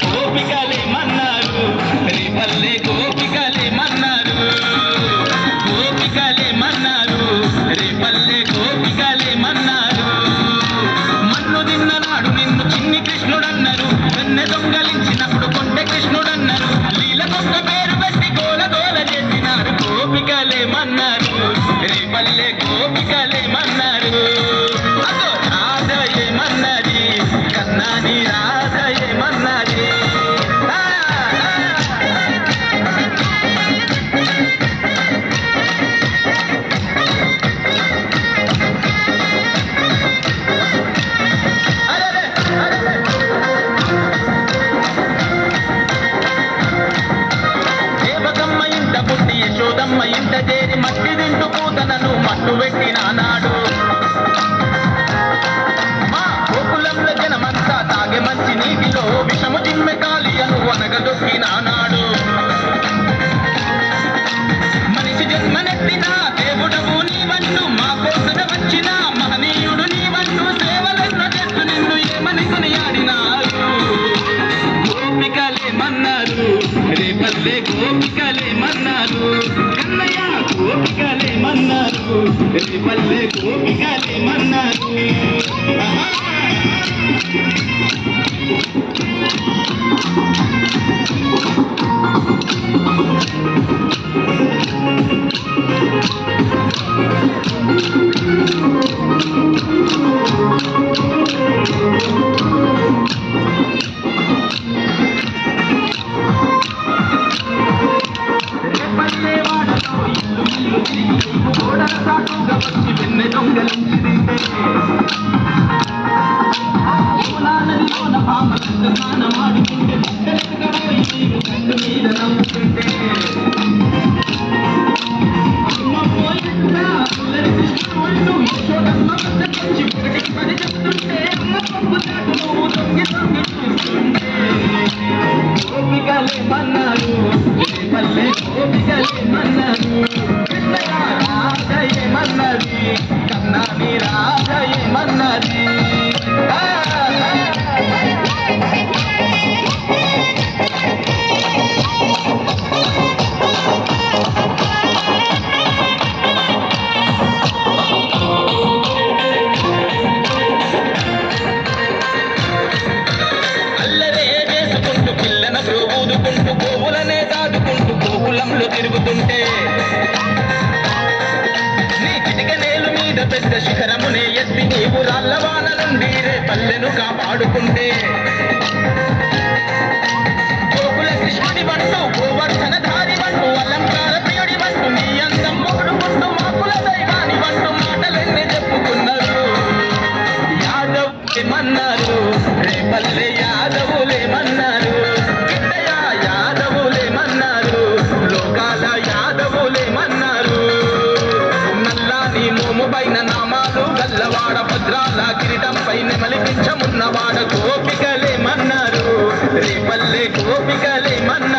గోపికలేమన్నారు రేపల్లె గోపికలేమన్నారు గోపికలేమన్నారు రేపల్లె గోపికలేమన్నారు మన్ను తిన్ననాడు నిన్ను చిన్ని కృష్ణుడన్నారు వెన్నె దొంగలించినప్పుడు కొంటె కృష్ణుడన్నారు లీల కొత్త పేరు పెట్టి గోల గోల చేసినారు గోపికలేమన్నారు రేపల్లె గోపికలేమన్నారు అదో రాధయేమన్నది కన్నాని రాధయేమన్నది దేవకమ్మ ఇంట పుట్టి యశోదమ్మ ఇంట చేరి మట్టి తింటూ పూతనను మట్టు పెట్టినాడు మా గోకులంలో జనమంతా తాగే మంచి నీటిలో విషము జిమ్మె కాలియను వనగదొక్కినాడు మనిషి జన్మనెత్తిన దేవుడవు నీవంటూ మా కోసన వచ్చిన మహనీయుడు నీవంటూ సేవలను చేస్తూ నిన్ను ఏమని కొనియాడినారు గోపికలేమన్నారు రేపల్లె గోపికలేమన్నారు కన్నయ్య గోపికలేమన్నారు రేపల్లె గోపికలేమన్నారు రేపల్లె వాడలో ఇల్లు ఇల్లు తిరిగి గోడల సాటుగా వచ్చి వెన్నె దొంగలించి నదిలోన పాపలంత స్నానమాడుకుంటే ముక్కలెక్కబోయి నీవు కంటి మీద నవ్వుకుంటే అమ్మ పోయిందా పిల్లరి కృష్ణుడు యశోదమ్మ వద్దకొచ్చి ఒకటికి పని చెప్తుంటే అమ్మ పంపు చాటు నువ్వు దొంగి దొంగి చూస్తుంటే గోపికలేమన్నారు రేపల్లె గోపికలేమన్నారు కృష్ణయ్య రాధయేమన్నది కన్నాని రాధయేమన్నది అల్లరే చేసుకుంటూ పిల్లన ఊదుకుంటూ గోవులనే దాదుకుంటూ గోకులంలో తిరుగుతుంటే నీ చిటిక నేలు మీద పెద్ద శిఖరమునే ఎత్తి నీవు రాళ్ళవాన నుండి రేపల్లెను కాపాడుకుంటే గోకుల కృష్ణుడి వంటూ గోవర్ధన ధారి వంటూ అలంకార ప్రియుడి వంటూ నీ అందం మొగుడుకుంటూ మాకుల దైవాని వంటూ మాటలెన్ని చెప్పుకున్నారు యాదవులేమన్నారు రేపల్లె యాదవులేమన్నారు కిట్టయ్య యాదవులేమన్నారు లోకాల యాదవులేమన్నారు నల్లాని మోము పైన నామాలు గల్లవాడ భద్రాల కిరీటంపై నెమలిపించమున్నవాడ గోపికలేమన్నారు రేపల్లె గోపికలేమన్నారు